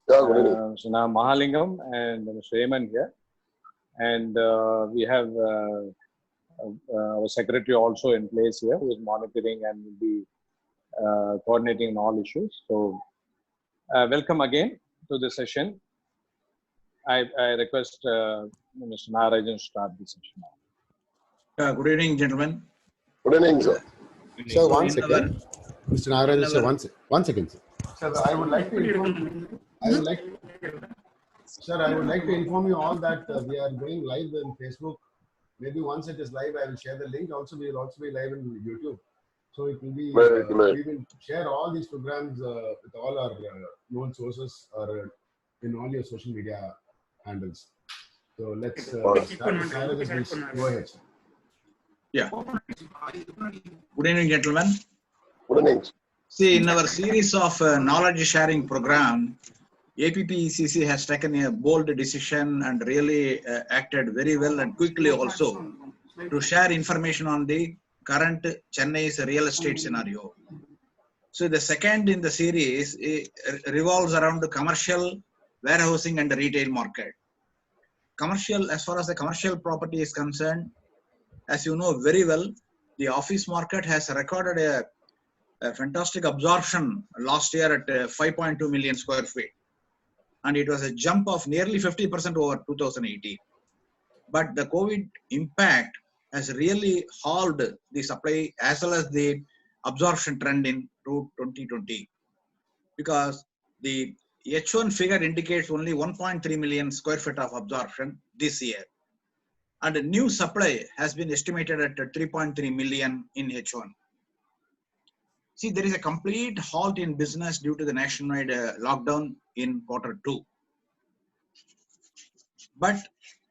So now Mahalingam and Mr. Raymond here. And we have our secretary also in place here who is monitoring and will be coordinating all issues. So welcome again to the session. I request Mr. Nagarajan to start the session. Good evening, gentlemen. Good evening, sir. Sir, one second. Mr. Nagarajan, sir, one second, sir. Sir, I would like to inform you all that we are going live in Facebook. Maybe once it is live, I will share the link. Also, we will also be live in YouTube. So it will be, we will share all these programs with all our known sources or in all your social media handles. So let's start. Go ahead, sir. Yeah. Good evening, gentlemen. Good evening. See, in our series of knowledge sharing program, APPCC has taken a bold decision and really acted very well and quickly also to share information on the current Chennai's real estate scenario. So the second in the series revolves around the commercial, warehousing and the retail market. Commercial, as far as the commercial property is concerned, as you know very well, the office market has recorded a fantastic absorption last year at 5.2 million square feet. And it was a jump of nearly 50% over 2018. But the COVID impact has really halved the supply as well as the absorption trend in 2020. Because the H1 figure indicates only 1.3 million square feet of absorption this year. And the new supply has been estimated at 3.3 million in H1. See, there is a complete halt in business due to the nationwide lockdown in Q2. But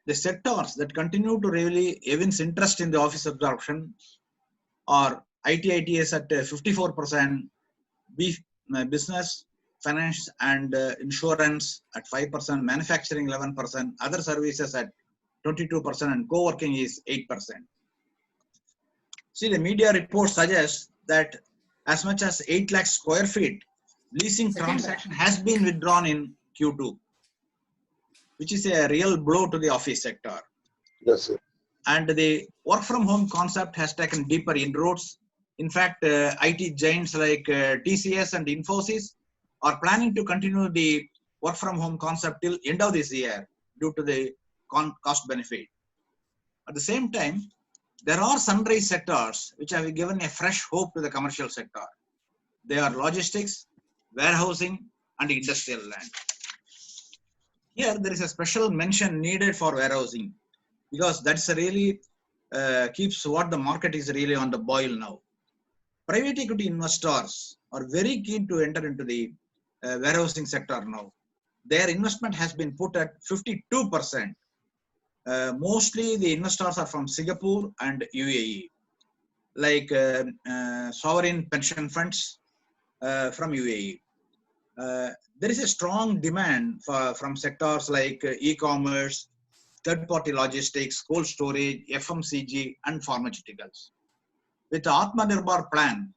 the sectors that continue to really evince interest in the office absorption are IT/ITES at 54%, business, finance and insurance at 5%, manufacturing 11%, other services at 22% and co-working is 8%. See, the media report suggests that as much as 8 lakh square feet leasing transaction has been withdrawn in Q2, which is a real blow to the office sector. Yes, sir. And the work from home concept has taken deeper inroads. In fact, IT giants like TCS and Infosys are planning to continue the work from home concept till end of this year due to the cost benefit. At the same time, there are sunrise sectors which have given a fresh hope to the commercial sector. They are logistics, warehousing, and industrial land. Here, there is a special mention needed for warehousing because that's really keeps what the market is really on the boil now. Private equity investors are very keen to enter into the warehousing sector now. Their investment has been put at 52%. Mostly the investors are from Singapore and UAE, like sovereign pension funds from UAE. There is a strong demand from sectors like e-commerce, third-party logistics, cold storage, FMCG, and pharmaceuticals. With the Atmanirbhar plan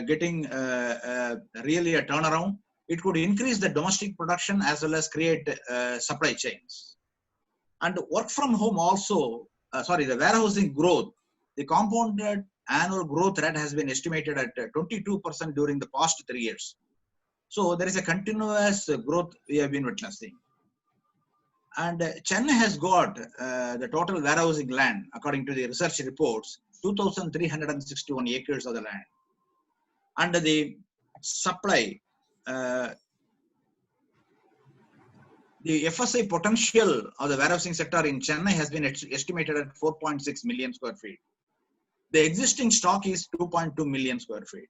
getting really a turnaround, it could increase the domestic production as well as create supply chains. And work from home also, the warehousing growth, the compounded annual growth rate has been estimated at 22% during the past 3 years. So there is a continuous growth we have been witnessing. And Chennai has got the total warehousing land, according to the research reports, 2,361 acres of the land. And the supply, the FSI potential of the warehousing sector in Chennai has been estimated at 4.6 million square feet. The existing stock is 2.2 million square feet.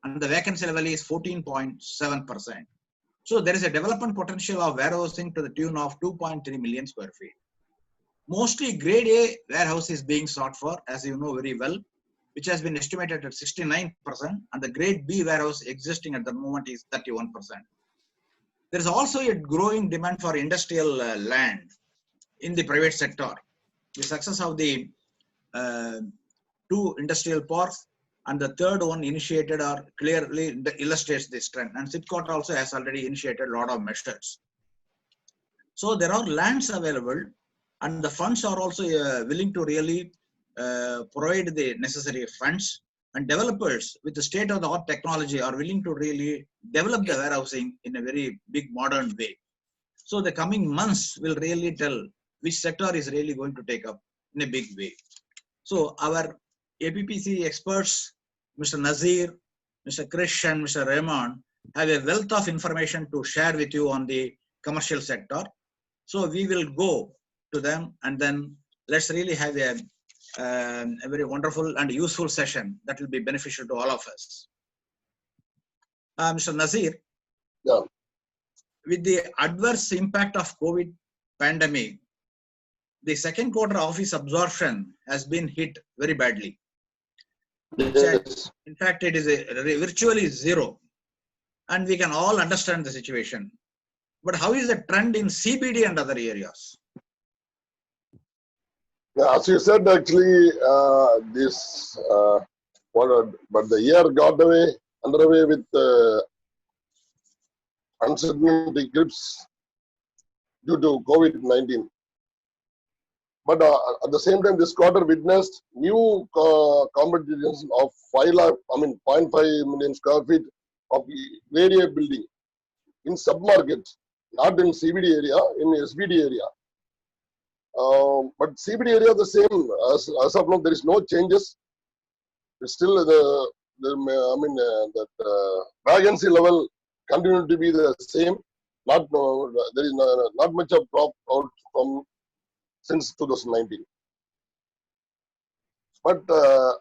And the vacancy level is 14.7%. So there is a development potential of warehousing to the tune of 2.3 million square feet. Mostly grade A warehouse is being sought for, as you know very well, which has been estimated at 69%, and the grade B warehouse existing at the moment is 31%. There is also a growing demand for industrial land in the private sector. The success of the 2 industrial parks and the third one initiated or clearly illustrates this trend. And SIPCOT also has already initiated a lot of measures. So there are lands available, and the funds are also willing to really provide the necessary funds, and developers with the state-of-the-art technology are willing to really develop the warehousing in a very big modern way. So the coming months will really tell which sector is really going to take up in a big way. So our APPCC experts, Mr. Nazeer, Mr. Krish and Mr. Raymond have a wealth of information to share with you on the commercial sector. So we will go to them, and then let's really have a very wonderful and useful session that will be beneficial to all of us. Mr. Nazeer, Yeah. with the adverse impact of COVID pandemic, the second quarter office absorption has been hit very badly. Yes. In fact, it is virtually zero, and we can all understand the situation. But how is the trend in CBD and other areas? Yeah, as you said, actually, but the year got underway with uncertainty grips due to COVID-19. But at the same time, this quarter witnessed new competitions of 0.5 million square feet of area building in sub-market, not in CBD area, in SBD area. But CBD area the same as of now. There is no changes. It's still that vacancy level continue to be the same. There is not much of drop out from since 2019. But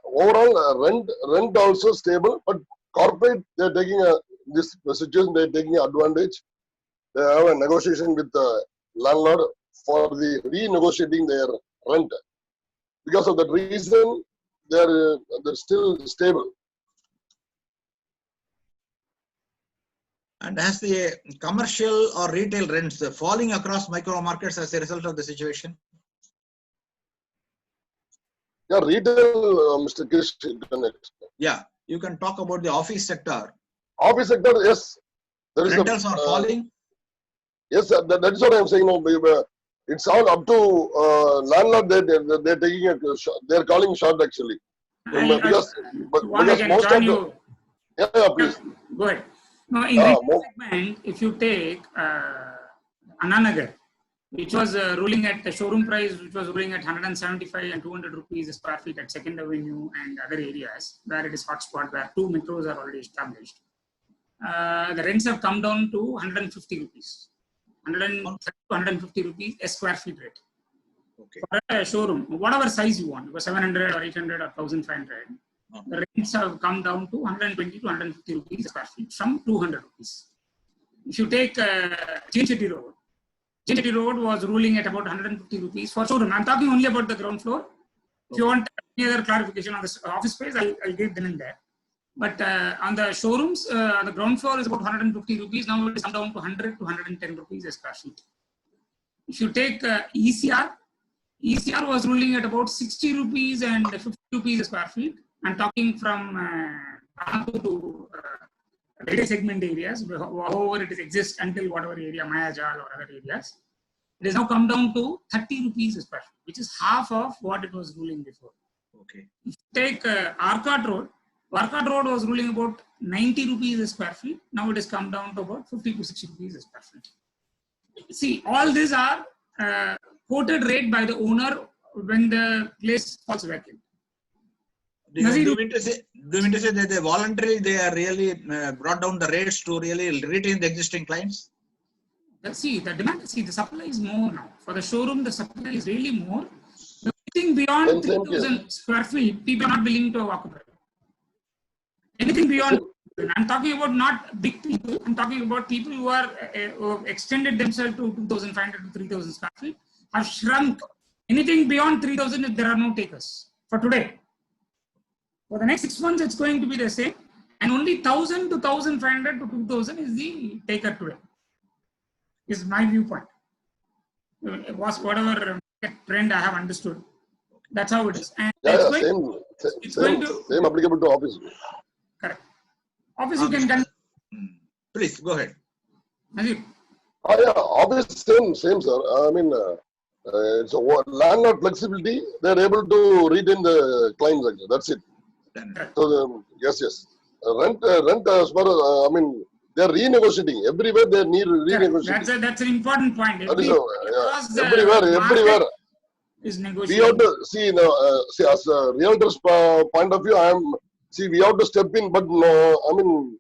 overall rent also stable. But corporate, they're taking this situation. They're taking advantage. They have a negotiation with the landlord for the renegotiating their rent. Because of that reason, they're still stable. And has the commercial or retail rents falling across micro markets as a result of the situation? Yeah, retail, Mr. Krish. Yeah, you can talk about the office sector. Office sector, yes. There is Rentals are falling. Yes, that's what I'm saying. It's all up to landlord. They're taking they're calling shot actually. Because most of the please go ahead. No, in retail segment, if you take Ananagar, which was ruling at the showroom price, which was ruling at 175 and 200 rupees a square feet at Second Avenue and other areas where it is hotspot, where 2 metros are already established. The rents have come down to 150 rupees. 150 rupees a square feet rate. Okay. For a showroom, whatever size you want, 700 or 800 or 1500, the rents have come down to 120 to 150 rupees a square feet from 200 rupees. If you take Chetty Road was ruling at about 150 rupees for showroom. I'm talking only about the ground floor. If you want any other clarification on the office space, I'll give them in there. But on the showrooms, the ground floor is about 150 rupees. Now it is come down to 100 to 110 rupees a square feet. If you take ECR was ruling at about 60 rupees and 50 rupees a square feet. I'm talking from to retail segment areas, however it exists until whatever area, Mayajal or other areas. It has now come down to 30 rupees a square feet, which is half of what it was ruling before. Okay. If you take Arcot Road was ruling about 90 rupees a square feet. Now it has come down to about 50 to 60 rupees a square feet. See, all these are quoted rate by the owner when the place falls vacant. Do you mean to say that they voluntarily are really brought down the rates to really retain the existing clients? See, the demand, the supply is more now. For the showroom, the supply is really more. Anything beyond 3,000 square feet, people are not willing to occupy. Anything beyond, I'm talking about not big people, I'm talking about people who are who extended themselves to 2,500 to 3,000 square feet, have shrunk. Anything beyond 3,000, there are no takers for today. For the next 6 months, it's going to be the same. And only 1,000 to 1,500 to 2,000 is the taker today. Is my viewpoint. It was whatever trend I have understood. That's how it is. And Yeah, it's going to same applicable to office. correct. Office you can please go ahead. Nazeer. Yeah, office same sir. I mean, it's a landlord flexibility. They're able to retain the clients actually. That's it. So yes. Rent as far as I mean, they're renegotiating everywhere. They need renegotiating. That's an important point. Everywhere. Is we have to see, see as a realtor's point of view, we have to step in, but no, I mean,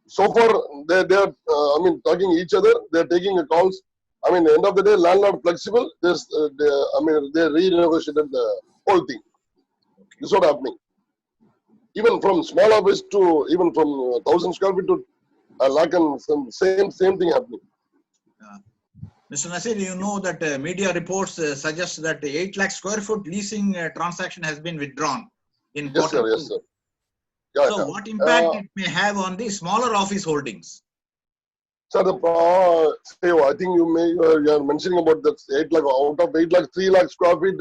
so far they're I mean, talking each other, they're taking calls. I mean, end of the day, landlord flexible. They renegotiated the whole thing. This is what happening. Even from small office to even from 1,000 square feet to a lakh and same thing happening. Mr. Nazeer, you know that media reports suggest that the 8 lakh square foot leasing transaction has been withdrawn in quarter 2. Yes, sir. Yeah, so what impact it may have on the smaller office holdings? Sir, I think you are mentioning about that 8 lakh, out of 8 lakh, 3 lakh square feet,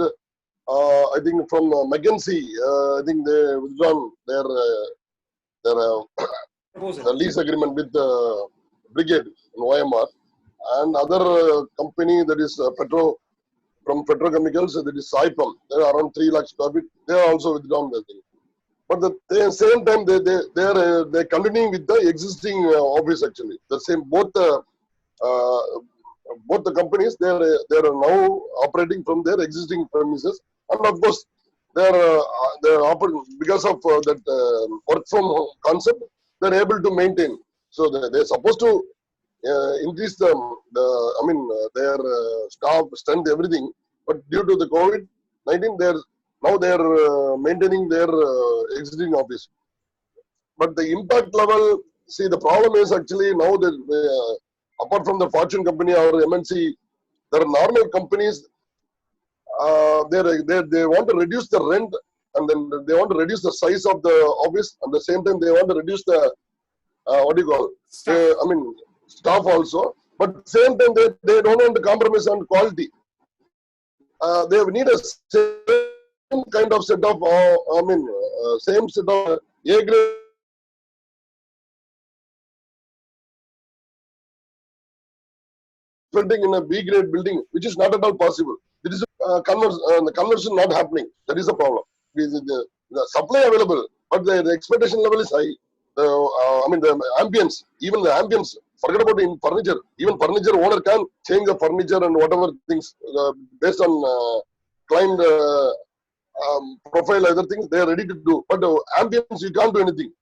I think from McKinsey, I think they withdrawn their lease agreement with Brigade in OMR. And other company that is from petrochemicals, that is Saipam, they are around 3 lakh square feet. They are also withdrawn the thing. But at the same time, they're continuing with the existing office actually. The same both the companies they are now operating from their existing premises, and of course they're operating because of that work from home concept. They're able to maintain. So they're supposed to increase their staff strength, everything, but due to the COVID-19, they're maintaining their existing office. But the impact level, see, the problem is actually now that apart from the Fortune company or MNC, there are normal companies. They want to reduce the rent, and then they want to reduce the size of the office. At the same time, they want to reduce the staff also, but same time they don't want to compromise on quality. They need a same kind of set of same set of A grade building in a B grade building, which is not at all possible. There is the conversion not happening. That is the problem. The supply available, but the expectation level is high. The ambience, even the ambience, forget about in furniture. Even furniture owner can change the furniture and whatever things based on client profile, other things they are ready to do. But ambience, you can't do anything.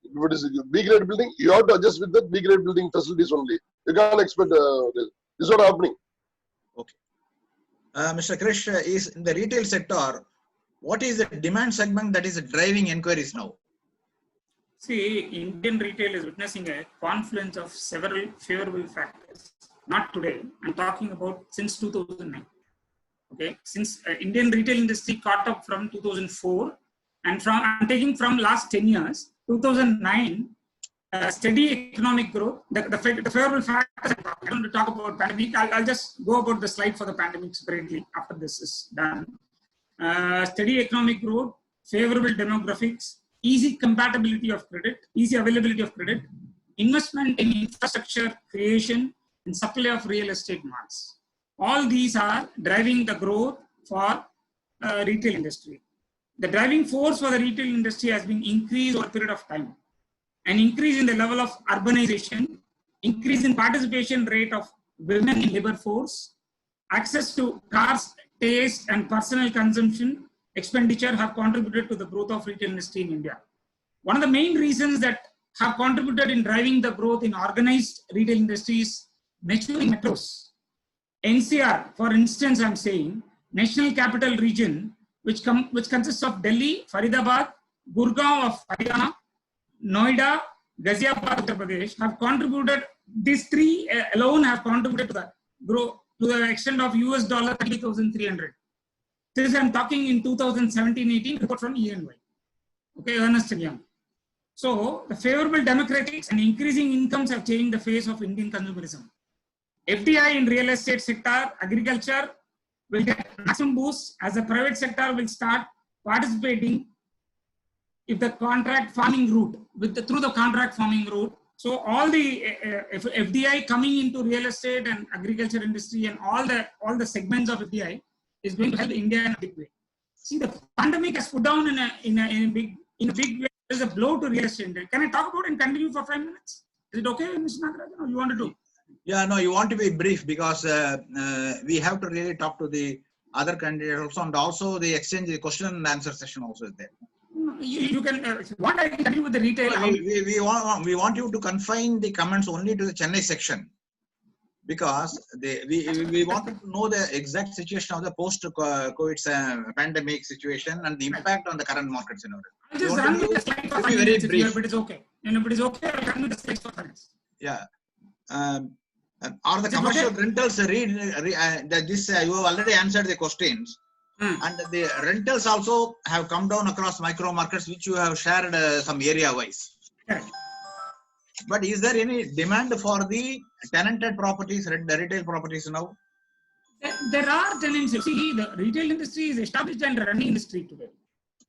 If it is a B grade building, you have to adjust with the B grade building facilities only. You can't expect this is what happening. Okay. Mr. Krish, is in the retail sector, what is the demand segment that is driving inquiries now? See, Indian retail is witnessing a confluence of several favorable factors. Not today. I'm talking about since 2009. Okay, since Indian retail industry caught up from 2004, and I'm taking from last 10 years, 2009, steady economic growth. The favorable factors. I don't want to talk about pandemic. I'll just go about the slide for the pandemic separately after this is done. Steady economic growth, favorable demographics, easy compatibility of credit, easy availability of credit, investment in infrastructure creation, and supply of real estate malls. All these are driving the growth for retail industry. The driving force for the retail industry has been increased over a period of time. An increase in the level of urbanization, increase in participation rate of women in labor force, access to cars, taste, and personal consumption expenditure have contributed to the growth of retail industry in India. One of the main reasons that have contributed in driving the growth in organized retail industries, maturing metros. NCR, for instance, I'm saying, National Capital Region, which consists of Delhi, Faridabad, Gurgaon of Haryana, Noida, Ghaziabad, Uttar Pradesh, have contributed, these three alone have contributed to the growth to the extent of $30,300. This I'm talking in 2017-18 report from ENY. Okay, Ernst & Young. So the favorable demographics and increasing incomes have changed the face of Indian consumerism. FDI in real estate sector, agriculture, will get maximum boost as the private sector will start participating if the contract farming route, through the contract farming route. So all the FDI coming into real estate and agriculture industry and all the segments of FDI is going to help India in a big way. See, the pandemic has put down in a big way. There's a blow to real estate. Can I talk about it and continue for 5 minutes? Is it okay, Mr. Nagarajan, or you want to do? Yeah, no, you want to be brief because we have to really talk to the other candidates also, and also the exchange, the question and answer session also is there. You can, if you want, I can continue with the retail. We want you to confine the comments only to the Chennai section, because we wanted to know the exact situation of the post-COVID pandemic situation and the impact on the current market scenario. I'll just run with the slides for 5 minutes if it is okay. And if it is okay, I'll run with the slides for 5 minutes. Yeah. Are the commercial rentals this you have already answered the questions, and the rentals also have come down across micro markets, which you have shared some area wise. Correct. But is there any demand for the tenanted properties, the retail properties now? There are tenants. See, the retail industry is established and running industry today.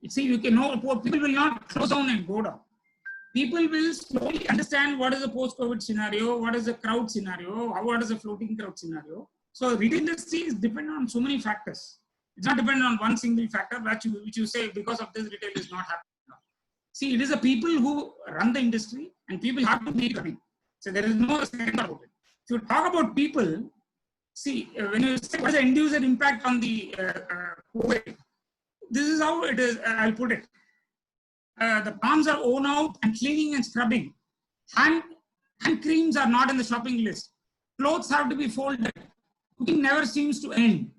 See, you can know people will not close down and go down. People will slowly understand what is the post-COVID scenario, what is the crowd scenario, what is the floating crowd scenario. So retail industry is dependent on so many factors. It's not dependent on one single factor which you say because of this retail is not happening. See, it is the people who run the industry and people have to be running. So there is no second about it. If you talk about people, see, when you say what is the end user impact on the COVID, this is how it is, I'll put it. The palms are worn out and cleaning and scrubbing. Hand creams are not in the shopping list. Clothes have to be folded. Cooking never seems to end.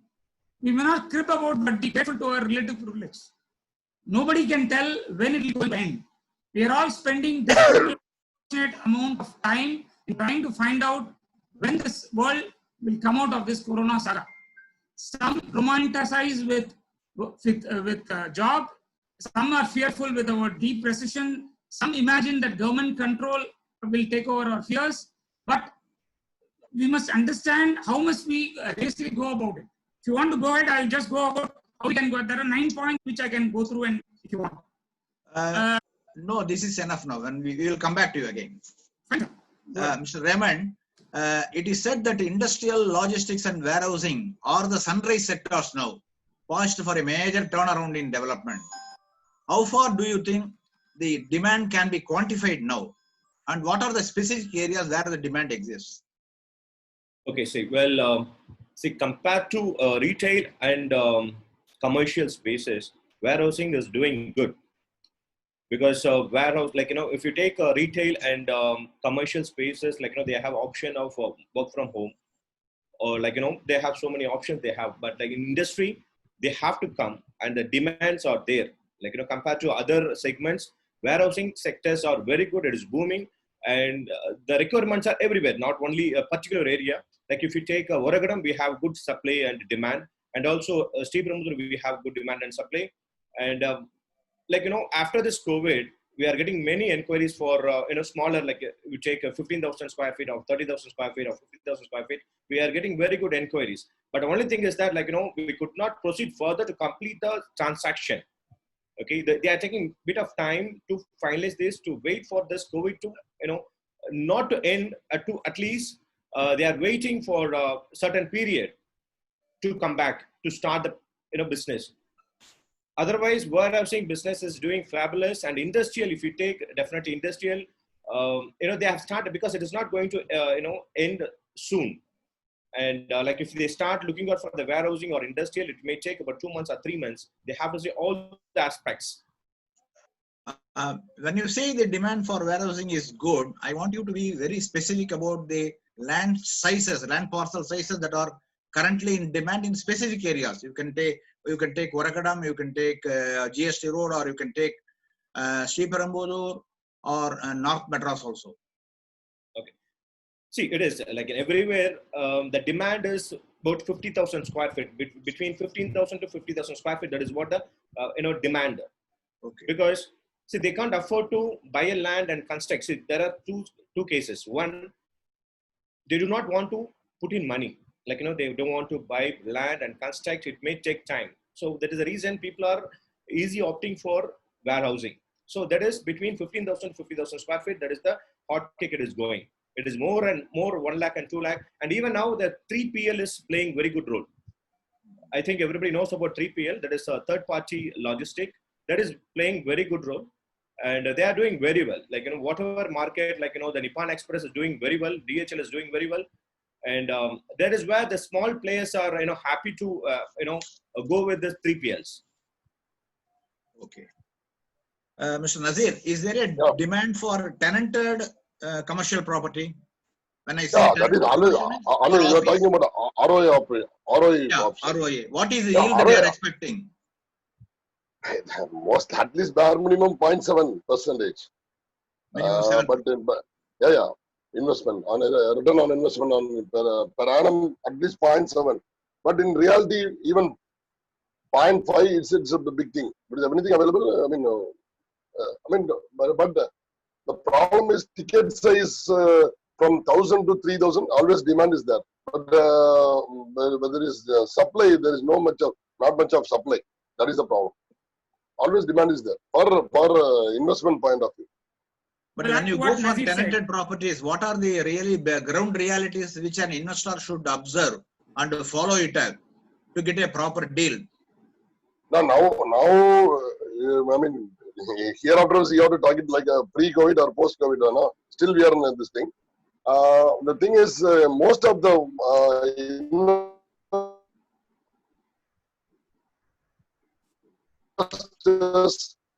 We may not crib about, but be careful to our relative privilege. Nobody can tell when it will end. We are all spending disproportionate amount of time in trying to find out when this world will come out of this corona saga. Some romanticize with job. Some are fearful with our deep recession. Some imagine that government control will take over our fears. But we must understand how must we basically go about it. If you want to go ahead, I'll just go about how we can go. There are 9 points which I can go through, and if you want. No, this is enough now, and we will come back to you again. Mr. Raymond, it is said that industrial, logistics, and warehousing are the sunrise sectors now, poised for a major turnaround in development. How far do you think the demand can be quantified now? And what are the specific areas where the demand exists? Okay, compared to retail and commercial spaces, warehousing is doing good. Because warehouse, if you take retail and commercial spaces, they have option of work from home, or they have so many options they have. But in industry, they have to come, and the demands are there. Compared to other segments, warehousing sectors are very good. It is booming, and the requirements are everywhere, not only a particular area. Like if you take Oragadam, we have good supply and demand, and also we have good demand and supply. And after this COVID, we are getting many inquiries for smaller, we take 15,000 square feet or 30,000 square feet or 50,000 square feet. We are getting very good inquiries. But the only thing is that we could not proceed further to complete the transaction. Okay, they are taking a bit of time to finalize this, to wait for this COVID to not to end, to at least they are waiting for a certain period to come back to start the business. Otherwise, warehousing business is doing fabulous, and industrial, if you take definitely industrial, they have started, because it is not going to end soon. And if they start looking out for the warehousing or industrial, it may take about 2 months or 3 months. They have to see all the aspects. When you say the demand for warehousing is good, I want you to be very specific about the land parcel sizes that are currently in demand in specific areas. You can take Oragadam, you can take GST Road, or you can take Sriperumbudur or North Madras also. Okay. See, it is everywhere. The demand is about 50,000 square feet, between 15,000 to 50,000 square feet. That is what the demand. Okay. Because see, they can't afford to buy a land and construct. See, there are two cases. One, they do not want to put in money. Like, they don't want to buy land and construct. It may take time. So that is the reason people are easy opting for warehousing. So that is between 15,000 to 50,000 square feet. That is the hot ticket is going. It is more and more 1 lakh and 2 lakh. And even now the 3PL is playing very good role. I think everybody knows about 3PL. That is a third party logistic that is playing very good role. And they are doing very well. Like, whatever market, like, the Nippon Express is doing very well. DHL is doing very well. And that is where the small players are, happy to, go with the 3PLs. Okay. Mr. Nazeer, is there a demand for tenanted commercial property? When I say that is always, you are talking about ROA option. ROA. What is the yield they are expecting? Most, at least bare minimum 0.7%. Minimum 7. But investment on return on investment on per annum at least 0.7. But in reality, even 0.5 it's a big thing. But is everything available? But the problem is ticket size from 1,000 to 3,000. Always demand is there. But where there is supply, there is not much of supply. That is the problem. Always demand is there for investment point of view. But when you go for tenanted properties, what are the really ground realities which an investor should observe and follow it up to get a proper deal? Now, hereafter you have to talk it like a pre-COVID or post-COVID. No? Still we are in this thing. The thing is, most of the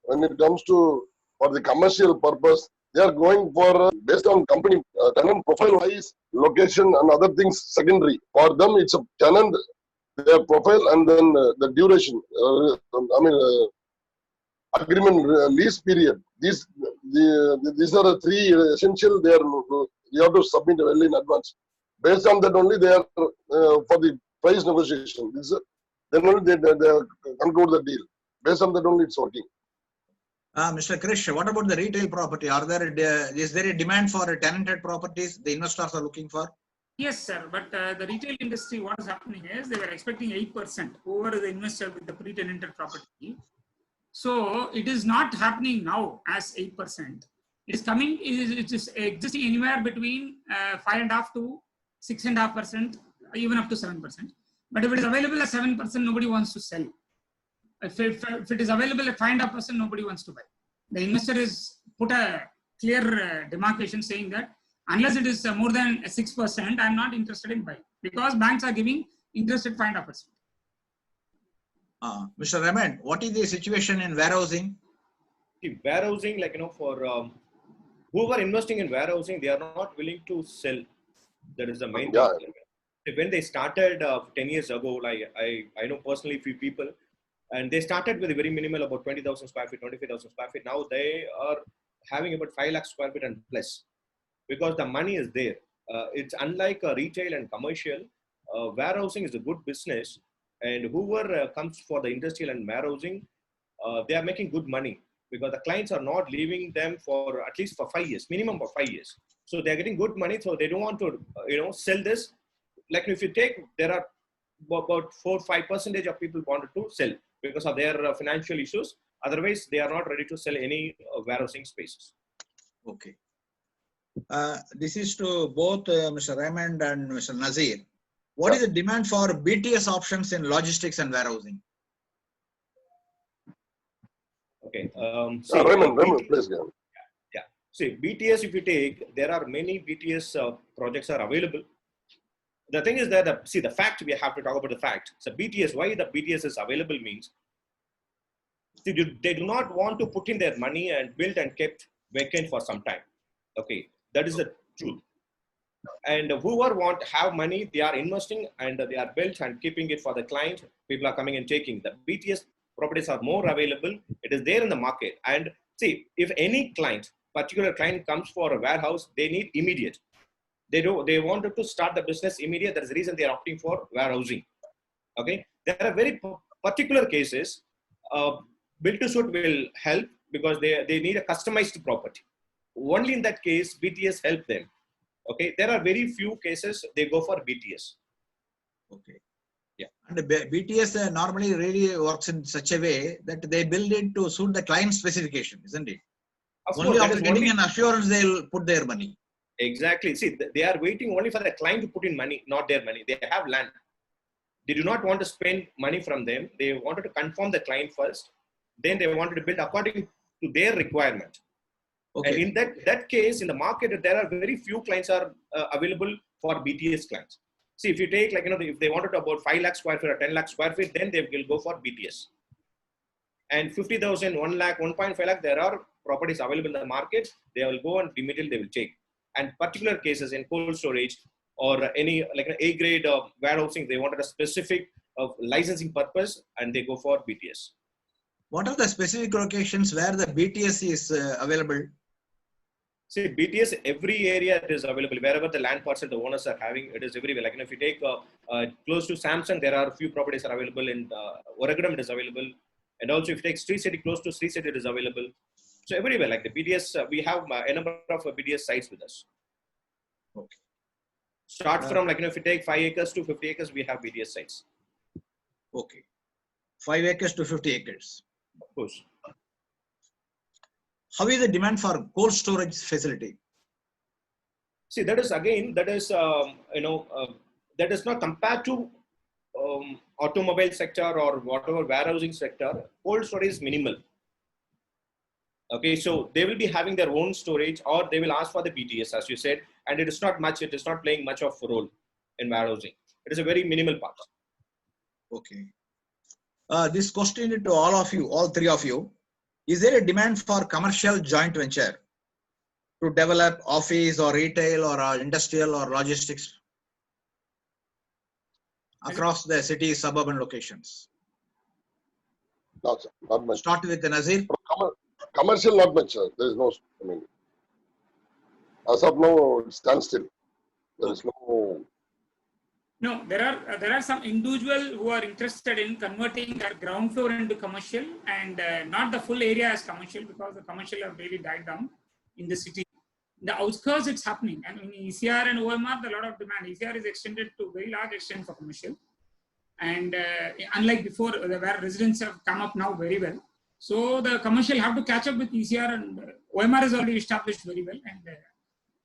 when it comes to for the commercial purpose, they are going for based on company tenant profile wise, location and other things secondary. For them, it's a tenant, their profile and then the duration. Agreement lease period. These are the three essential. You have to submit well in advance. Based on that only they are for the price negotiation. Then only they conclude the deal. Based on that only it's working. Mr. Krish, what about the retail property? Is there a demand for tenanted properties the investors are looking for? Yes, sir. But the retail industry, what is happening is they were expecting 8% over the investor with the pre-tenanted property. So it is not happening now as 8%. It is coming. It is existing anywhere between 5.5% to 6.5%, even up to 7%. But if it is available at 7%, nobody wants to sell. If it is available at 5.5%, nobody wants to buy. The investor is put a clear demarcation saying that unless it is more than 6%, I am not interested in buying because banks are giving interest at 5.5%. Mr. Raymond, what is the situation in warehousing? Warehousing, for who are investing in warehousing, they are not willing to sell. That is the main thing. When they started 10 years ago, I know personally few people, and they started with a very minimal about 20,000 square feet, 25,000 square feet. Now they are having about 5 lakh square feet and plus because the money is there. It's unlike retail and commercial. Warehousing is a good business, and whoever comes for the industrial and warehousing, they are making good money because the clients are not leaving them for at least for 5 years, minimum of 5 years. So they are getting good money. So they don't want to, sell this. Like if you take, there are about 4-5% of people wanted to sell because of their financial issues. Otherwise, they are not ready to sell any warehousing spaces. Okay. This is to both Mr. Raymond and Mr. Nazeer. What is the demand for BTS options in logistics and warehousing? Okay. Raymond, please go. Yeah. See, BTS, if you take, there are many BTS projects are available. The thing is that, the fact, we have to talk about the fact. So BTS, why the BTS is available means, they do not want to put in their money and build and kept vacant for some time. Okay, that is the truth. And whoever have money, they are investing and they are built and keeping it for the client. People are coming and taking. The BTS properties are more available. It is there in the market. And see, if any particular client comes for a warehouse, they need immediate. They wanted to start the business immediate. That's the reason they are opting for warehousing. Okay, there are very particular cases. Build to suit will help because they need a customized property. Only in that case, BTS help them. Okay, there are very few cases they go for BTS. Okay. Yeah. And the BTS normally really works in such a way that they build it to suit the client specification, isn't it? Of Only course, that after is getting only an assurance they'll put their money. exactly. See, they are waiting only for the client to put in money, not their money. They have land. They do not want to spend money from them. They wanted to confirm the client first. Then they wanted to build according to their requirement. Okay. And in that case, in the market, there are very few clients are available for BTS clients. See, if you take like, if they wanted about 5 lakh square feet or 10 lakh square feet, then they will go for BTS. And 50,000, 1 lakh, 1.5 lakh, there are properties available in the market. They will go and immediately they will take. And particular cases in cold storage or any like an A grade warehousing, they wanted a specific licensing purpose and they go for BTS. What are the specific locations where the BTS is available? See, BTS, every area it is available. Wherever the land parcel the owners are having, it is everywhere. Like, if you take close to Samsung, there are a few properties are available. In Oragadam, it is available. And also, if you take Sri City, close to Sri City, it is available. So everywhere, like the BTS, we have a number of BTS sites with us. Okay. Start from like, if you take 5 acres to 50 acres, we have BTS sites. Okay. 5 acres to 50 acres. Of course. How is the demand for cold storage facility? See, that is again, that is, that is not compared to automobile sector or whatever warehousing sector. Cold storage is minimal. Okay, so they will be having their own storage or they will ask for the BTS, as you said, and it is not much, it is not playing much of a role in warehousing. It is a very minimal part. Okay. This question to all of you, all three of you. Is there a demand for commercial joint venture to develop office or retail or industrial or logistics across the city, suburban locations? Not much. Start with the Nazeer. Commercial, not much, sir. There is no, I mean, as of now, it stands still. There is no. No, there are some individuals who are interested in converting their ground floor into commercial and not the full area as commercial, because the commercial have really died down in the city. In the outskirts, it's happening, and in ECR and OMR, a lot of demand. ECR is extended to very large extent for commercial, and unlike before, where residents have come up now very well. So the commercial have to catch up with ECR, and OMR is already established very well, and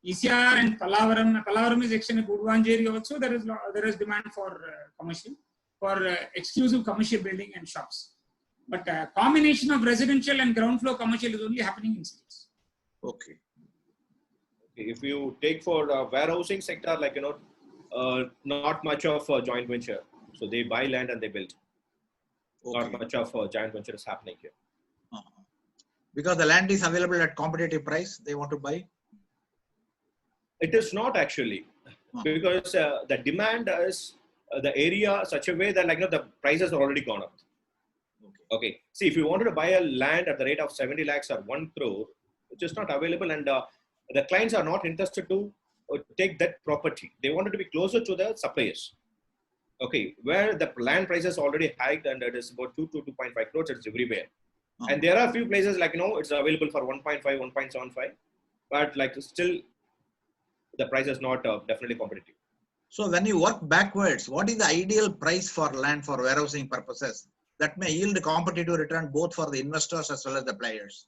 ECR and Pallavaram is extended to Udvanjeri also. There is demand for commercial, for exclusive commercial building and shops. But combination of residential and ground floor commercial is only happening in cities. Okay. If you take for warehousing sector, like, not much of a joint venture. So they buy land and they build. Okay. Not much of a joint venture is happening here. Because the land is available at competitive price, they want to buy? It is not actually, because the demand is the area such a way that, like, the prices are already gone up. Okay. See, if you wanted to buy a land at the rate of 70 lakhs or 1 crore, which is not available, and the clients are not interested to take that property. They wanted to be closer to the suppliers. Okay, where the land prices already hiked and it is about 2 to 2.5 crores, it's everywhere. And there are a few places like, it's available for 1.5, 1.75, but like still the price is not definitely competitive. So when you work backwards, what is the ideal price for land for warehousing purposes that may yield a competitive return both for the investors as well as the players?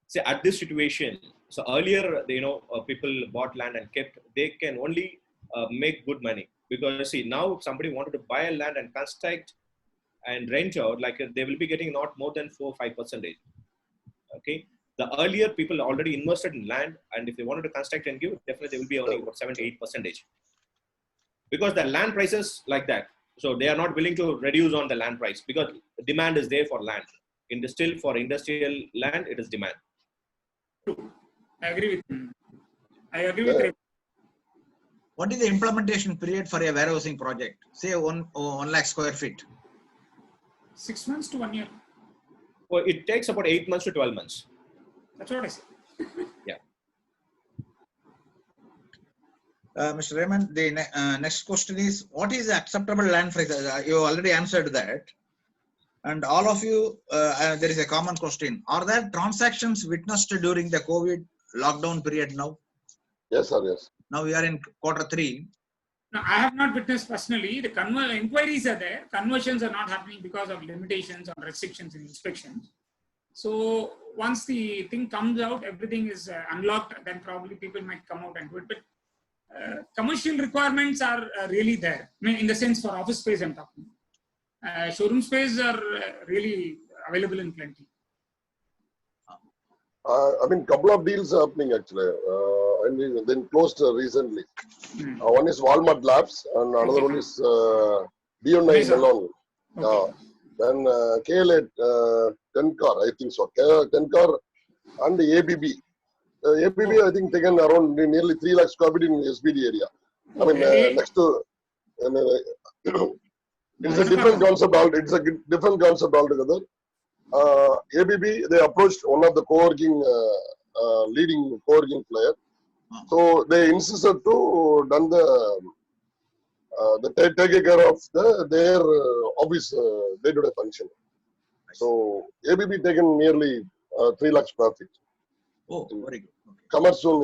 See, at this situation, so earlier, people bought land and kept, they can only make good money. Because see, now if somebody wanted to buy a land and construct and rent out, like they will be getting not more than 4-5%. Okay. The earlier people already invested in land, and if they wanted to construct and give, definitely they will be earning about 7-8%. Because the land prices like that. So they are not willing to reduce on the land price because the demand is there for land. Still for industrial land, it is demand. I agree with him. I agree with Raymond. What is the implementation period for a warehousing project? Say 1 lakh square feet. 6 months to 1 year. Well, it takes about 8 months to 12 months. That's what I said. Yeah. Mr. Raymond, the next question is, what is the acceptable land price? You already answered that. And all of you, there is a common question. Are there transactions witnessed during the COVID lockdown period now? Yes, sir, yes. Now we are in Q3. No, I have not witnessed personally. The inquiries are there. Conversions are not happening because of limitations or restrictions in inspections. So once the thing comes out, everything is unlocked, then probably people might come out and do it. But commercial requirements are really there. I mean, in the sense for office space I'm talking. Showroom space are really available in plenty. I mean, couple of deals are happening actually, and then closed recently. One is Walmart Labs, and another one is D9 Melon. Then KLA 10 car, I think so. 10 car and ABB. ABB, I think taken around nearly 3 lakh square feet in SBD area. I mean, next to. It's a different concept. It's a different concept altogether. ABB, they approached one of the leading co-working player. So they insisted to done take care of their office day-to-day function. So ABB taken nearly 3 lakh square feet. Oh, very good. Okay. Commercial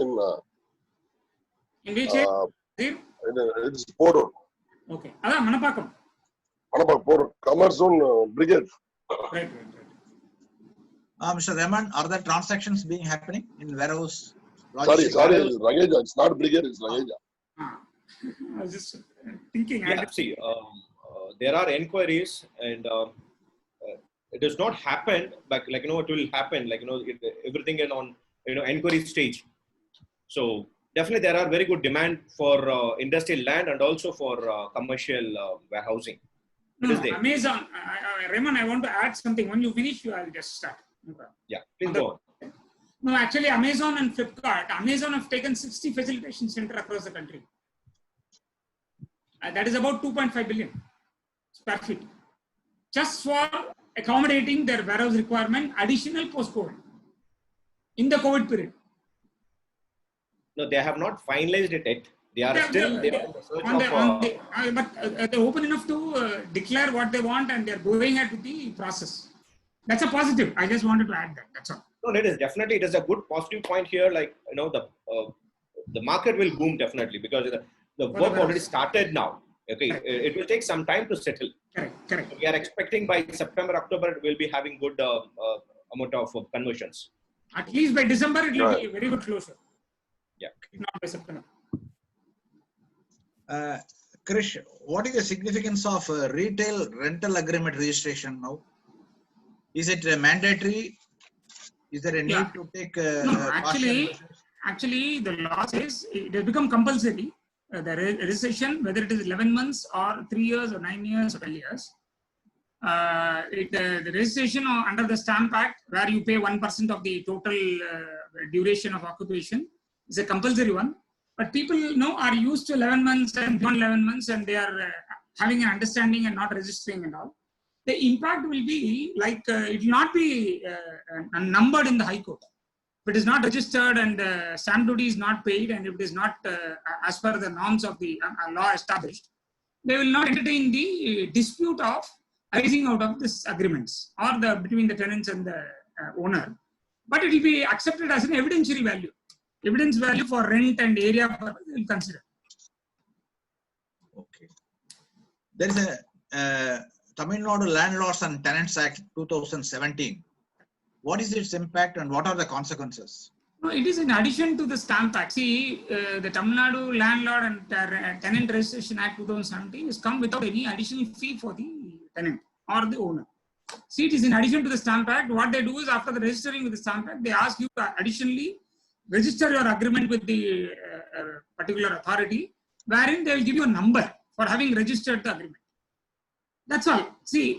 in which area? It's Poro. Okay. Ada Manapakam. Poro. Commercial Brigade. Right. Mr. Raymond, are there transactions being happening in warehouse? Sorry, Rangeja. It's not Brigade, it's Rangeja. I was just thinking. Yeah, see, there are inquiries, and it has not happened, but it will happen. Everything is on inquiry stage. So definitely there are very good demand for industrial land and also for commercial warehousing. No, Amazon. Raymond, I want to add something. When you finish, I'll just start. Okay. Yeah, please go on. No, actually, Amazon and Flipkart, Amazon have taken 60 facilitation centers across the country. That is about 2.5 billion square feet. Just for accommodating their warehouse requirement, additional post-COVID, in the COVID period. No, they have not finalized it yet. They are still but they're open enough to declare what they want, and they're going ahead with the process. That's a positive. I just wanted to add that. That's all. No, it is a good positive point here. The market will boom definitely because the work already started now. Okay, it will take some time to settle. Correct. We are expecting by September, October, we'll be having good amount of conversions. At least by December, it will be a very good closure. Yeah. Not by September. Krish, what is the significance of retail rental agreement registration now? Is it mandatory? Is there a need to take? No, actually, the law says it has become compulsory. The registration, whether it is 11 months or 3 years or 9 years or 12 years, the registration under the Stamp Act, where you pay 1% of the total duration of occupation, is a compulsory one. But people are used to 11 months and beyond 11 months, and they are having an understanding and not registering and all. The impact will be like it will not be numbered in the High Court. If it is not registered and stamp duty is not paid, and if it is not as per the norms of the law established, they will not entertain the dispute of arising out of this agreements or between the tenants and the owner. But it will be accepted as an evidentiary value. Evidence value for rent and area purpose will consider. Okay. There is a Tamil Nadu Landlords and Tenants Act 2017. What is its impact and what are the consequences? No, it is in addition to the Stamp Act. See, the Tamil Nadu Landlord and Tenant Registration Act 2017 has come without any additional fee for the tenant or the owner. See, it is in addition to the Stamp Act. What they do is, after the registering with the Stamp Act, they ask you to additionally register your agreement with the particular authority, wherein they will give you a number for having registered the agreement. That's all. See,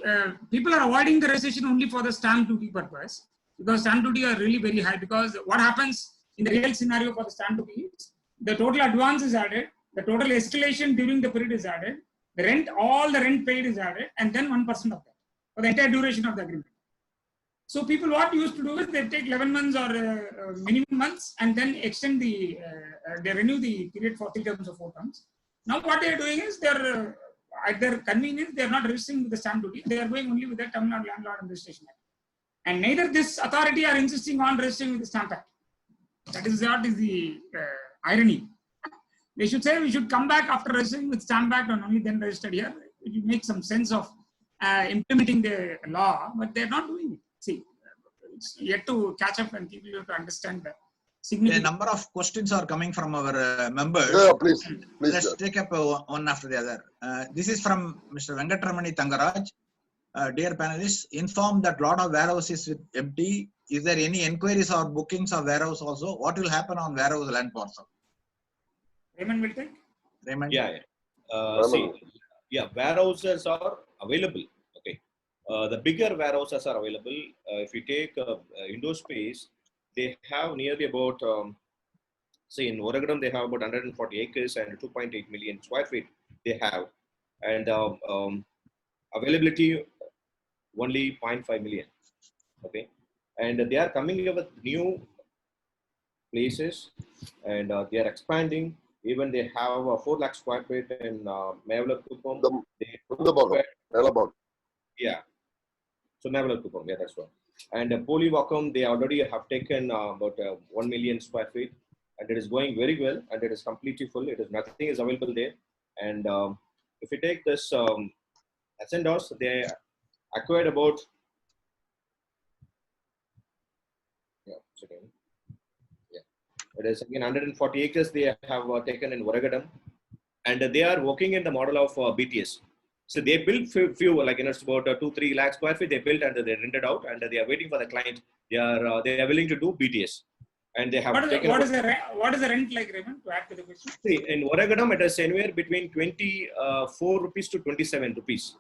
people are avoiding the registration only for the stamp duty purpose, because stamp duty are really very high. Because what happens in the real scenario for the stamp duty is the total advance is added, the total escalation during the period is added, the rent, all the rent paid is added, and then 1% of that for the entire duration of the agreement. So people what used to do is they take 11 months or minimum months and then extend they renew the period for 3 terms or 4 terms. Now what they are doing is they're at their convenience, they are not registering with the stamp duty. They are going only with the Tamil Nadu Landlord and Registration Act. And neither this authority are insisting on registering with the Stamp Act. That is what is the irony. They should say we should come back after registering with stamp act and only then registered here. It will make some sense of implementing the law, but they're not doing it. See, it's yet to catch up and people have to understand that. A number of questions are coming from our members. Yeah, please. Let's take up one after the other. This is from Mr. Venkatramani Tangaraj. Dear panelists, informed that lot of warehouses with empty. Is there any inquiries or bookings of warehouse also? What will happen on warehouse land parcel? Raymond will take. Raymond? Yeah. See, yeah, warehouses are available. Okay. The bigger warehouses are available. If you take indoor space, they have nearly about, say in Oragadam, they have about 140 acres and 2.8 million square feet they have. And availability only 0.5 million. Okay. And they are coming up with new places and they are expanding. Even they have 4 lakh square feet in Mahalingam. Yeah. So Mahalingam, yeah, that's right. And Polywakam, they already have taken about 1 million square feet, and it is going very well, and it is completely full. It is nothing is available there. And if you take this Ascendos, they acquired about it is again 140 acres they have taken in Oragadam, and they are working in the model of BTS. So they built few like it's about 2-3 lakh square feet they built and they rented out, and they are waiting for the client. They are willing to do BTS, and they have what is the rent like, Raymond? To add to the question. See, in Oragadam it is anywhere between 24 rupees to 27 rupees.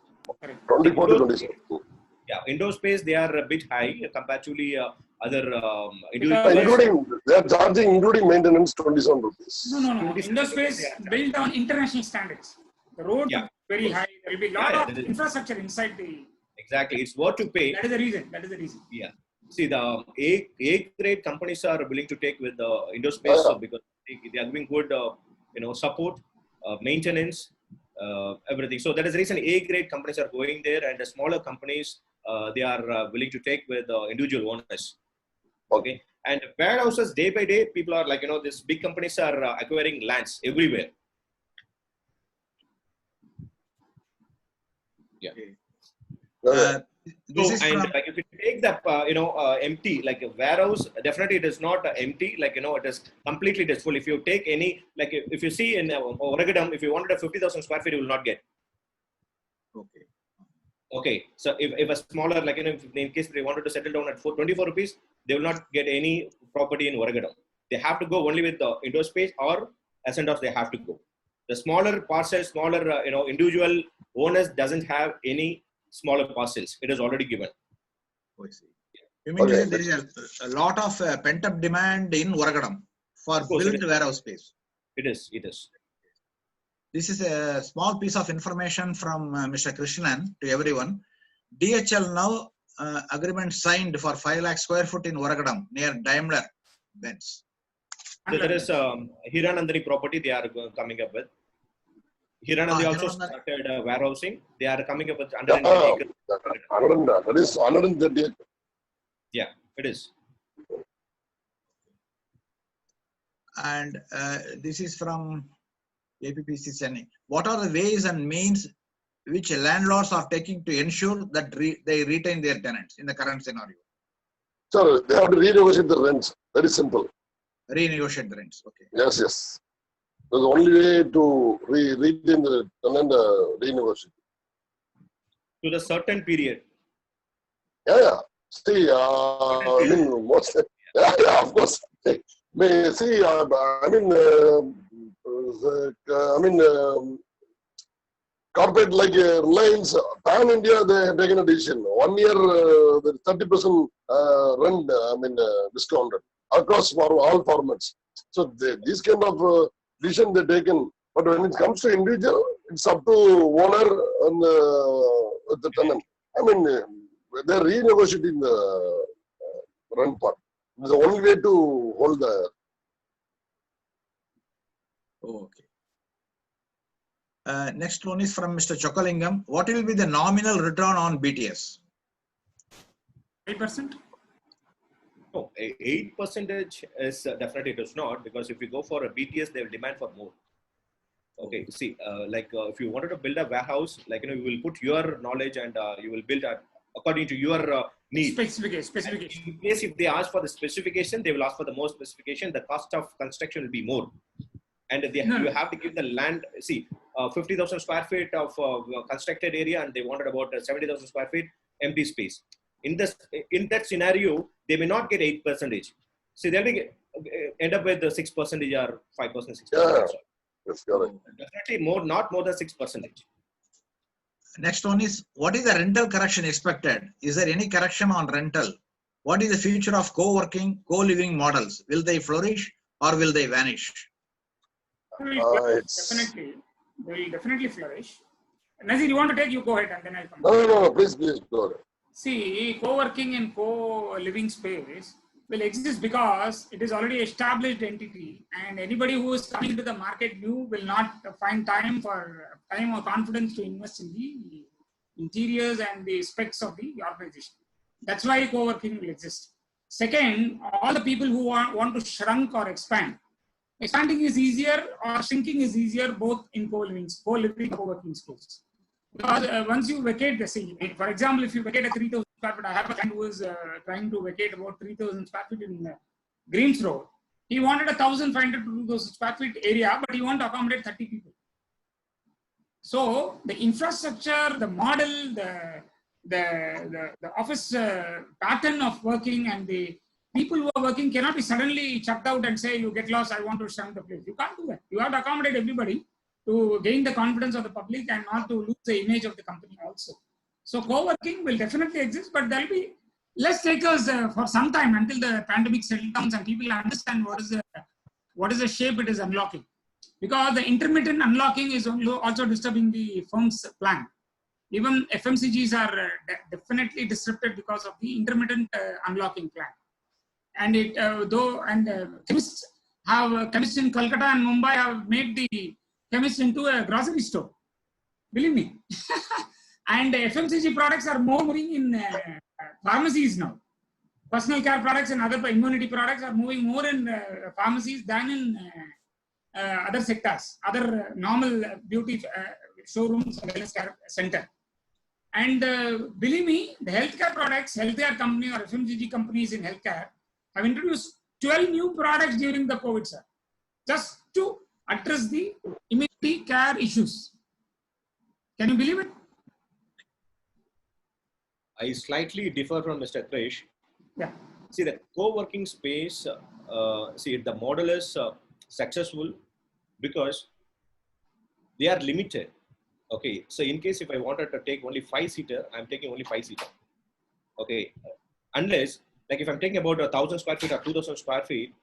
24 to 27. Yeah, indoor space they are a bit high comparatively other including they are charging including maintenance 27 rupees. No. Indoor space built on international standards. The road is very high. There will be a lot of infrastructure inside the. Exactly, it's worth to pay. That is the reason. Yeah. See, the A grade companies are willing to take with the indoor space because they are giving good, support, maintenance, everything. So that is the reason A grade companies are going there, and the smaller companies they are willing to take with individual owners. Okay. And warehouses, day by day, people are like these big companies are acquiring lands everywhere. Yeah. This is like if you take the empty like a warehouse, definitely it is not empty, like it is completely full. If you take any, like if you see in Oragadam, if you wanted a 50,000 square feet, you will not get. Okay, so if a smaller, like in case they wanted to settle down at 24 rupees, they will not get any property in Oragadam. They have to go only with the indoor space or Ascendos. They have to go. The smaller parcels, smaller individual owners doesn't have any smaller parcels. It is already given. You mean there is a lot of pent-up demand in Oragadam for built warehouse space? It is. This is a small piece of information from Mr. Krishnan to everyone. DHL now agreement signed for 5 lakh square foot in Oragadam near Daimler Benz. So there is Hiranandani property they are coming up with. Hiranandani also started warehousing. They are coming up with 130 acres. That is 130 acres. Yeah, it is. And this is from APPCC Chennai. What are the ways and means which landlords are taking to ensure that they retain their tenants in the current scenario? Sir, they have to renegotiate the rents. Very simple. Renegotiate the rents. Okay. Yes. That's the only way to retain the tenant, renegotiate. To the certain period. Yeah. See, most. Yeah, of course. See, corporate like Reliance, Pan India, they have taken a decision. 1 year, 30% rent, discounted across for all formats. So these kind of decision they taken. But when it comes to individual, it's up to owner and the tenant. They're renegotiating the rent part. It's the only way to hold the. Okay. Next one is from Mr. Chokalingam. What will be the nominal return on BTS? 8%? No, 8% is definitely it is not, because if you go for a BTS, they will demand for more. Okay, see, if you wanted to build a warehouse, you will put your knowledge and you will build according to your need. Specification. In case if they ask for the specification, they will ask for the more specification. The cost of construction will be more, and you have to give the land. See, 50,000 square feet of constructed area, and they wanted about 70,000 square feet empty space. In that scenario, they may not get 8%. See, they'll end up with the 6% or 5%, 6%. Yeah, that's correct. Definitely not more than 6%. Next one is, what is the rental correction expected? Is there any correction on rental? What is the future of co-working, co-living models? Will they flourish or will they vanish? Definitely, they will definitely flourish. Nazeer, you want to take? You go ahead and then I'll come. No, please go ahead. See, co-working and co-living space will exist because it is already established entity, and anybody who is coming to the market new will not find time or confidence to invest in the interiors and the specs of the organization. That's why co-working will exist. Second, all the people who want to shrink or expand. Expanding is easier or shrinking is easier both in co-living co-working space. Because once you vacate the scene, for example, if you vacate a 3,000 square feet, I have a client who is trying to vacate about 3,000 square feet in Greens Road. He wanted 1,500 to 2,000 square feet area, but he wanted to accommodate 30 people. So the infrastructure, the model, the office pattern of working and the people who are working cannot be suddenly chucked out and say, you get lost, I want to shrink the place. You can't do that. You have to accommodate everybody to gain the confidence of the public and not to lose the image of the company also. So co-working will definitely exist, but there will be less takers for some time until the pandemic settles down and people understand what is the shape it is unlocking. Because the intermittent unlocking is also disturbing the firm's plan. Even FMCGs are definitely disrupted because of the intermittent unlocking plan. And chemists in Kolkata and Mumbai have made the chemist into a grocery store. Believe me. And FMCG products are more moving in pharmacies now. Personal care products and other immunity products are moving more in pharmacies than in other sectors, other normal beauty showrooms and wellness care center. And believe me, the healthcare products, healthcare company or FMCG companies in healthcare have introduced 12 new products during the COVID, sir, just to address the immunity care issues. Can you believe it? I slightly differ from Mr. Krish. Yeah. See, the co-working space, the model is successful because they are limited. Okay, so in case if I wanted to take only 5-seater, I'm taking only 5-seater. Okay, unless if I'm taking about 1,000 square feet or 2,000 square feet,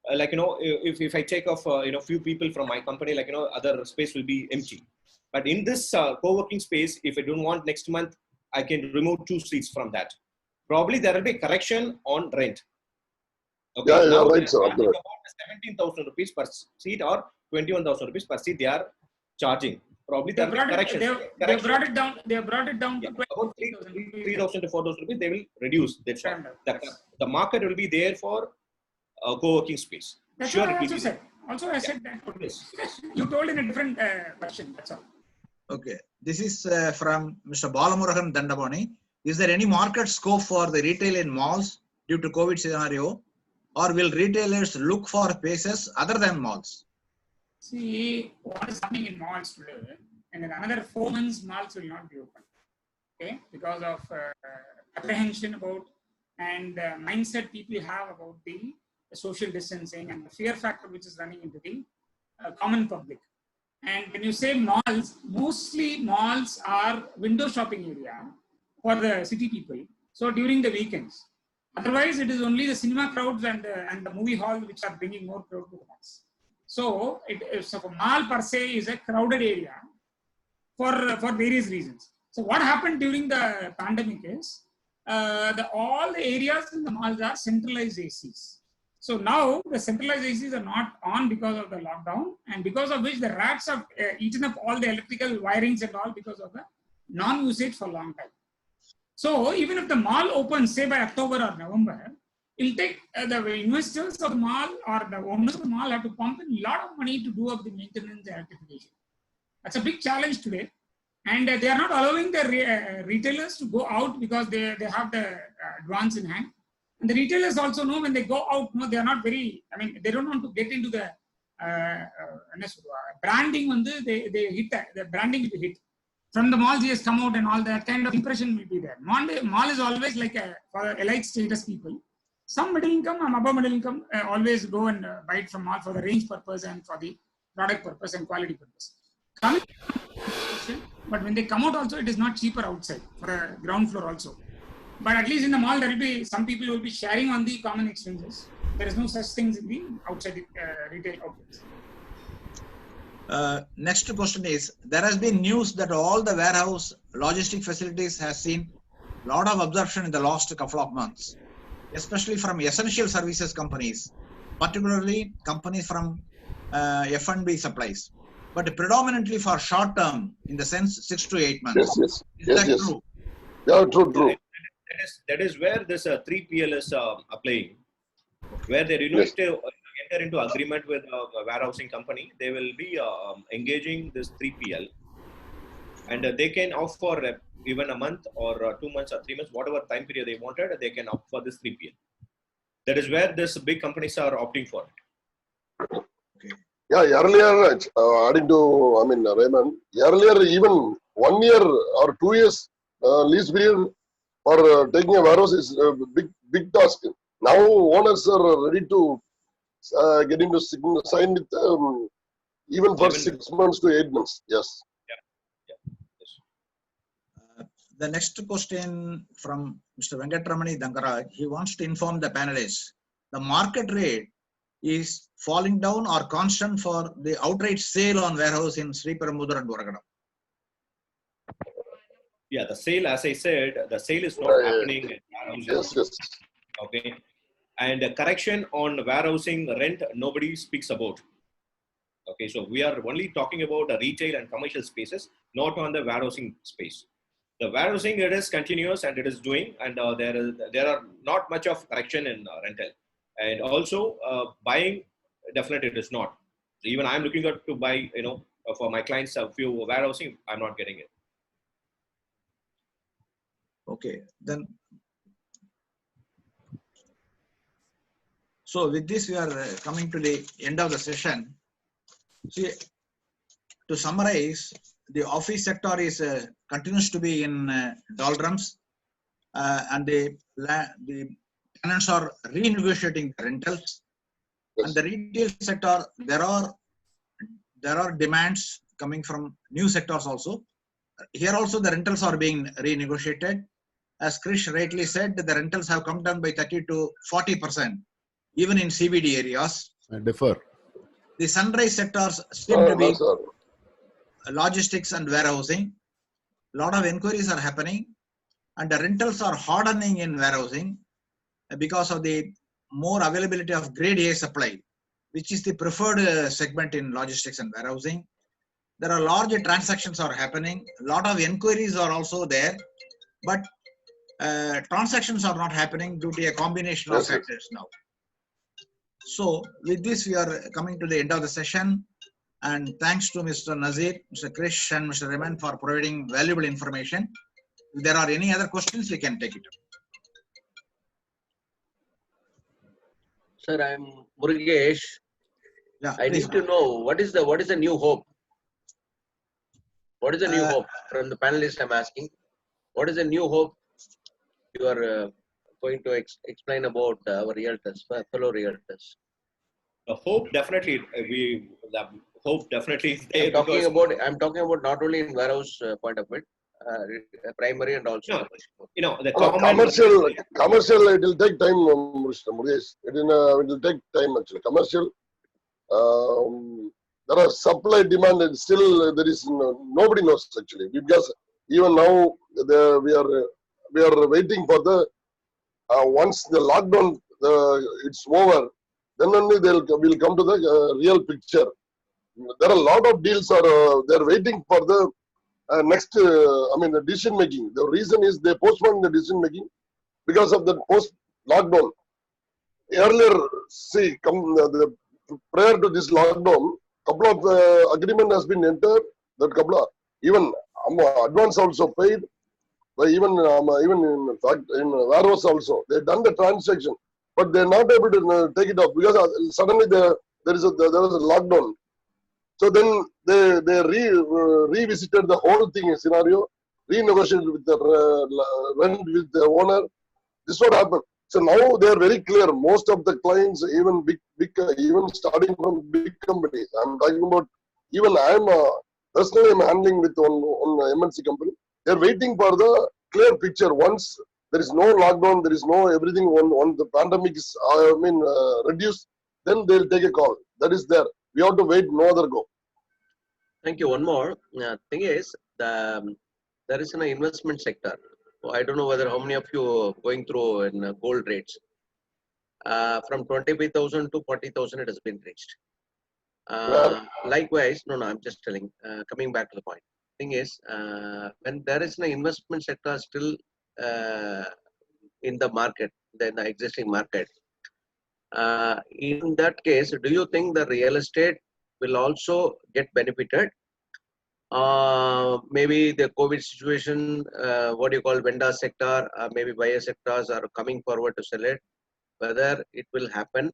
if I take off few people from my company, other space will be empty. But in this co-working space, if I don't want next month, I can remove 2 seats from that. Probably there will be correction on rent. Okay, yeah, now right, sir. About 17,000 rupees per seat or 21,000 rupees per seat they are charging. Probably they brought it down. They have brought it down to about 3,000 to 4,000 rupees. They will reduce. That's why the market will be there for co-working space. That's what I also said. Also, I said that. You told in a different version. That's all. Okay. This is from Mr. Balamurahan Dandabani. Is there any market scope for the retail in malls due to COVID scenario, or will retailers look for spaces other than malls? See, what is happening in malls today, and in another 4 months, malls will not be open. Okay, because of apprehension about and mindset people have about the social distancing and the fear factor which is running into the common public. And when you say malls, mostly malls are window shopping area for the city people. So during the weekends, otherwise it is only the cinema crowds and the movie hall which are bringing more crowd to the malls. So a mall per se is a crowded area for various reasons. So what happened during the pandemic is all the areas in the malls are centralized ACs. So now the centralized ACs are not on because of the lockdown, and because of which the rats have eaten up all the electrical wirings and all because of the non-usage for a long time. So even if the mall opens, say by October or November, it'll take the investors of the mall or the owners of the mall have to pump in a lot of money to do up the maintenance and rectification. That's a big challenge today. And they are not allowing the retailers to go out because they have the advance in hand. And the retailers also know when they go out, no, they are not very, I mean, they don't want to get into the branding. They hit the branding will be hit. From the malls, he has come out and all that kind of impression will be there. Mall is always like for elite status people. Some middle income and above middle income always go and buy it from mall for the range purpose and for the product purpose and quality purpose. But when they come out also, it is not cheaper outside for a ground floor also. But at least in the mall, there will be some people will be sharing on the common expenses. There is no such things in the outside retail outlets. Next question is, there has been news that all the warehouse logistic facilities has seen a lot of absorption in the last couple of months, especially from essential services companies, particularly companies from F&B supplies, but predominantly for short term, in the sense 6 to 8 months. Yes. Is that true? Yeah, true. That is where this 3PL is applying, where they enter into agreement with a warehousing company. They will be engaging this 3PL, and they can opt for even a month or 2 months or 3 months, whatever time period they wanted, they can opt for this 3PL. That is where these big companies are opting for it. Okay. Yeah, earlier, adding to, Raymond, earlier even 1 year or 2 years lease period for taking a warehouse is a big task. Now owners are ready to get into sign with even for 6 months to 8 months. Yes. The next question from Mr. Venkatramani Dangaraj, he wants to inform the panelists, the market rate is falling down or constant for the outright sale on warehouse in Sriperumbudur and Oragadam? Yeah, the sale, as I said, the sale is not happening in warehouses. Yes. Okay. And the correction on warehousing rent, nobody speaks about. Okay, so we are only talking about the retail and commercial spaces, not on the warehousing space. The warehousing, it is continuous and it is doing, and there are not much of correction in rental. And also buying, definitely it is not. Even I'm looking to buy, for my clients a few warehousing, I'm not getting it. Okay, then. So with this, we are coming to the end of the session. See, to summarize, the office sector is continues to be in doldrums, and the tenants are renegotiating the rentals. And the retail sector, there are demands coming from new sectors also. Here also the rentals are being renegotiated. As Krish rightly said, the rentals have come down by 30 to 40%, even in CBD areas. I differ. The sunrise sectors seem to be logistics and warehousing. A lot of inquiries are happening, and the rentals are hardening in warehousing because of the more availability of grade A supply, which is the preferred segment in logistics and warehousing. There are larger transactions are happening. A lot of inquiries are also there, but transactions are not happening due to a combination of factors now. So with this, we are coming to the end of the session. And thanks to Mr. Nazeer, Mr. Krish, and Mr. Raymond for providing valuable information. If there are any other questions, we can take it up. Sir, I'm Murugesh. Yeah, I need to know what is the new hope? What is the new hope from the panelists? I'm asking. What is the new hope you are going to explain about our realtors, fellow realtors? The hope definitely the hope definitely is there. I'm talking about not only in warehouse point of it, primary and also the commercial. It will take time, Mr. Murugesh. It will take time actually. Commercial, there are supply demand and still there is nobody knows actually, because even now we are waiting for the once the lockdown it's over, then only will come to the real picture. There are a lot of deals they're waiting for the next the decision making. The reason is they postponed the decision making because of the post lockdown. earlier, see, prior to this lockdown, couple of agreement has been entered. That couple of even advance also paid. But even in fact in warehouse also they done the transaction, but they're not able to take it off because suddenly there was a lockdown. So then they revisited the whole thing scenario, renegotiated with the rent with the owner. This is what happened. So now they are very clear. Most of the clients, even big even starting from big companies. I'm talking about even I'm personally I'm handling with one MNC company. They're waiting for the clear picture. Once there is no lockdown, there is no everything. On the pandemic is reduced, then they'll take a call. That is there. We have to wait. No other go. Thank you. One more thing is there is an investment sector. I don't know whether how many of you are going through in gold rates. From 25,000 to 40,000 it has been reached. Likewise, no, I'm just telling, coming back to the point. Thing is, when there is an investment sector still in the market, then the existing market, in that case, do you think the real estate will also get benefited? Maybe the COVID situation, what do you call vendor sector, maybe buyer sectors are coming forward to sell it, whether it will happen.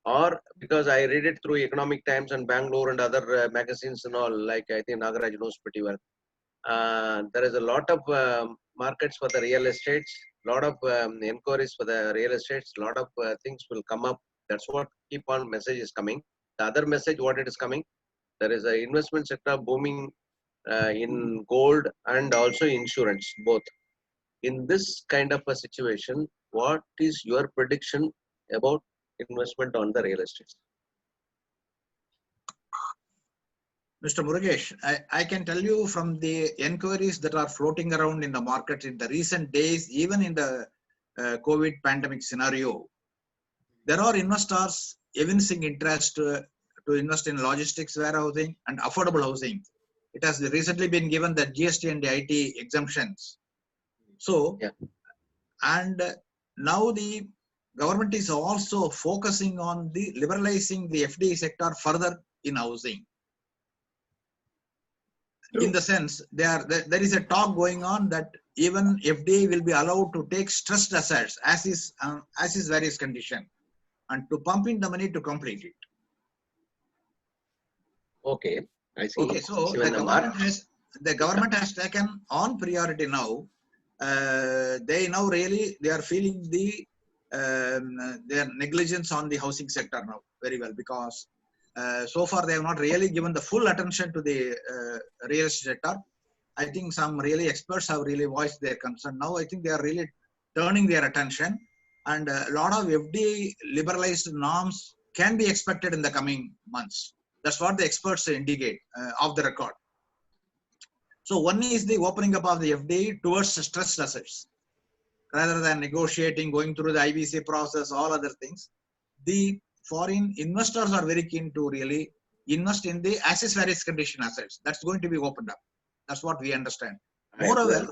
Or because I read it through Economic Times and Bangalore and other magazines and all, like I think NAGARAJAN knows pretty well. There is a lot of markets for the real estates, lot of inquiries for the real estates, lot of things will come up. That's what keep on message is coming. The other message, what it is coming, there is an investment sector booming in gold and also insurance, both. In this kind of a situation, what is your prediction about investment on the real estate? Mr. Murugesh, I can tell you from the inquiries that are floating around in the market in the recent days, even in the COVID pandemic scenario, there are investors evincing interest to invest in logistics warehousing and affordable housing. It has recently been given the GST and the IT exemptions. So, yeah. And now the government is also focusing on the liberalizing the FDI sector further in housing. True. In the sense, there is a talk going on that even FDI will be allowed to take stressed assets as is various condition and to pump in the money to complete it. Okay, I see. Okay, so the government has taken on priority now. They are feeling their negligence on the housing sector now very well, because so far they have not really given the full attention to the real estate sector. I think some really experts have really voiced their concern. Now I think they are really turning their attention, and a lot of FDI liberalized norms can be expected in the coming months. That's what the experts indicate off the record. So one is the opening up of the FDI towards stressed assets. Rather than negotiating, going through the IBC process, all other things, the foreign investors are very keen to really invest in the as various condition assets. That's going to be opened up. That's what we understand. Moreover,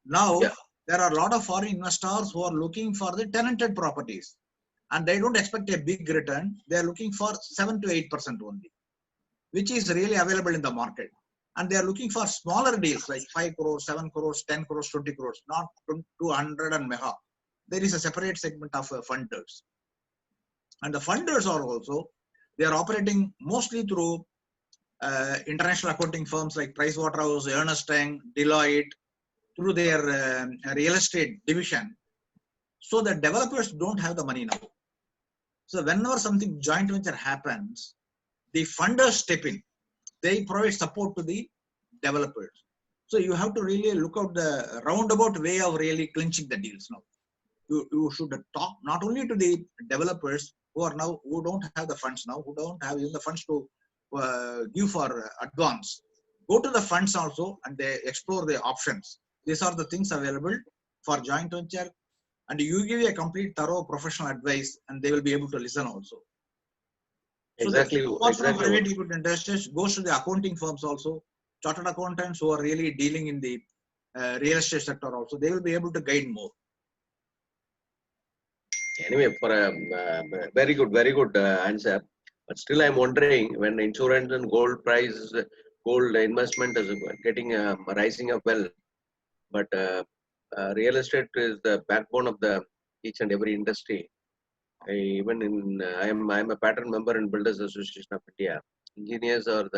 now there are a lot of foreign investors who are looking for the tenanted properties, and they don't expect a big return. They are looking for 7 to 8% only, which is really available in the market. And they are looking for smaller deals like 5 crores, 7 crores, 10 crores, 20 crores, not 200 and mega. There is a separate segment of funders. And the funders are also, they are operating mostly through international accounting firms like PricewaterhouseCoopers, Ernst & Young, Deloitte, through their real estate division. So the developers don't have the money now. So whenever something joint venture happens, the funders step in. They provide support to the developers. So you have to really look out the roundabout way of really clinching the deals now. You should talk not only to the developers who don't have the funds now, who don't have even the funds to give for advance. Go to the funds also and they explore the options. These are the things available for joint venture, and you give a complete thorough professional advice and they will be able to listen also. Exactly. So the private equity investors goes to the accounting firms also, chartered accountants who are really dealing in the real estate sector also. They will be able to guide more. Anyway, for a very good answer. But still, I'm wondering when insurance and gold price, gold investment is getting rising up well, but real estate is the backbone of the each and every industry. Even in I'm a pattern member in Builders Association of India. Engineers are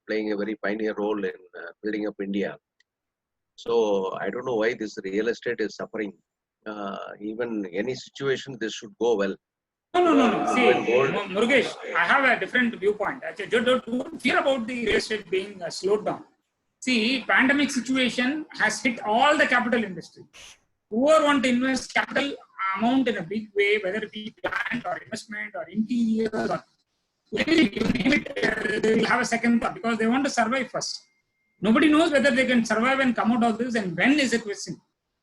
playing a very pioneer role in building up India. So I don't know why this real estate is suffering. Even any situation, this should go well. No. See, Murugesh, I have a different viewpoint. Actually, don't fear about the real estate being slowed down. See, pandemic situation has hit all the capital industry. Whoever want to invest capital amount in a big way, whether it be plant or investment or interiors or anything, you name it, they will have a second thought because they want to survive first. Nobody knows whether they can survive and come out of this and when is a question.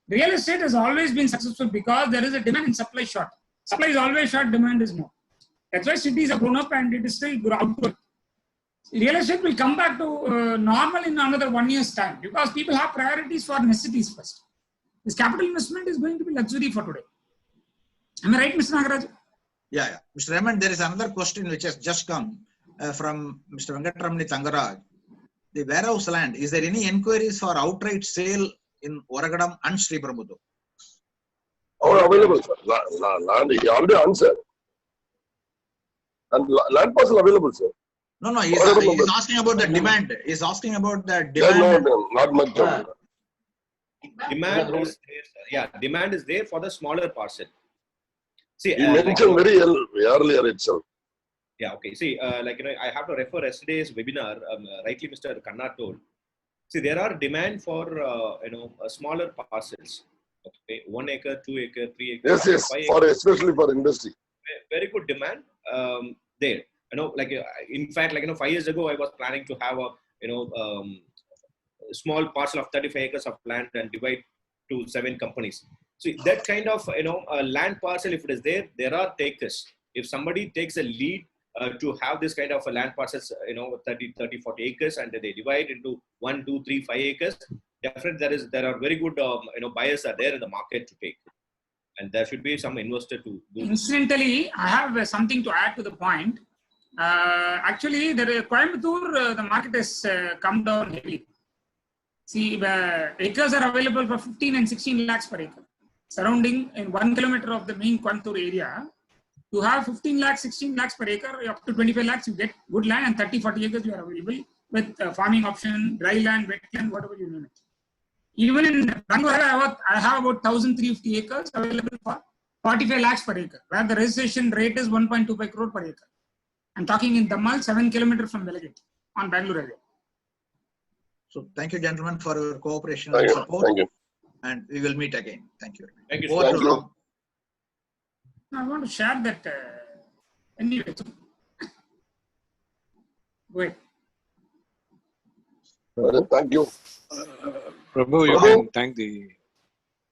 Real estate has always been successful because there is a demand and supply short. Supply is always short, demand is more. That's why cities have grown up and it is still output. Real estate will come back to normal in another 1 year's time because people have priorities for necessities first. This capital investment is going to be luxury for today. Am I right, Mr. Nagaraj? Yeah. Mr. Raymond, there is another question which has just come from Mr. Venkatramani Thangaraj. The warehouse land, is there any inquiries for outright sale in Oragadam and Sri Perumbudur? Oh, available, sir. Land, he already answered. And land parcel available, sir. No, he's asking about the demand. He's asking about the demand. No, not much. Demand is there, yeah, demand is there for the smaller parcel. See, he mentioned very earlier itself. Yeah, okay. See, I have to refer yesterday's webinar. Rightly, Mr. Kanna told. See, there are demand for smaller parcels. Okay, 1 acre, 2 acre, 3 acres. Yes, especially for industry. Very good demand there. In fact, 5 years ago, I was planning to have a small parcel of 35 acres of land and divide to 7 companies. So that kind of a land parcel, if it is there, there are takers. If somebody takes a lead to have this kind of a land parcels, 30, 40 acres, and they divide into 1, 2, 3, 5 acres, definitely there are very good buyers are there in the market to take. And there should be some investor to do. Incidentally, I have something to add to the point. Actually, Coimbatore, the market has come down heavily. See, acres are available for 15 and 16 lakhs per acre. Surrounding in 1 kilometer of the main Coimbatore area, you have 15 lakhs, 16 lakhs per acre, up to 25 lakhs, you get good land, and 30, 40 acres you are available with farming option, dry land, wetland, whatever you name it. Even in Bangalore, I have about 1,350 acres available for 45 lakhs per acre, where the registration rate is 1.25 crore per acre. I'm talking in Dammal, 7 kilometers from Velagate on Bangalore area. So thank you, gentlemen, for your cooperation and support. Thank you. And we will meet again. Thank you. Thank you. Thank you. I want to share that. Anyway, go ahead. Thank you. Prabhu, you can thank the.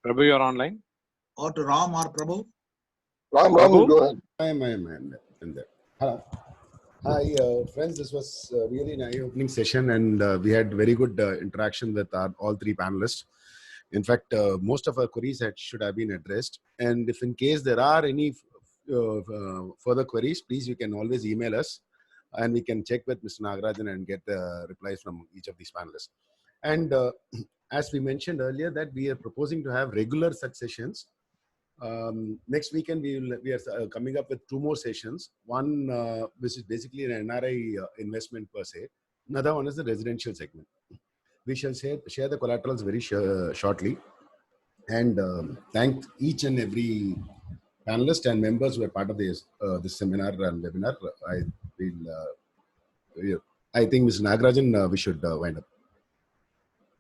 Prabhu, you're online. Or to Ram or Prabhu. Ram, go ahead. I am in there. Hello. Hi, friends. This was really an eye-opening session, and we had very good interaction with all 3 panelists. In fact, most of our queries should have been addressed. And if in case there are any further queries, please, you can always email us, and we can check with Mr. Nagarajan and get replies from each of these panelists. And as we mentioned earlier, that we are proposing to have regular such sessions. Next weekend, we are coming up with 2 more sessions. One, which is basically an NRI investment per se. Another one is the residential segment. We shall share the collaterals very shortly. And thank each and every panelist and members who are part of this seminar and webinar. I think Mr. Nagarajan, we should wind up.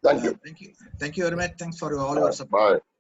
Thank you. Thank you. Thank you very much. Thanks for all your support. Bye.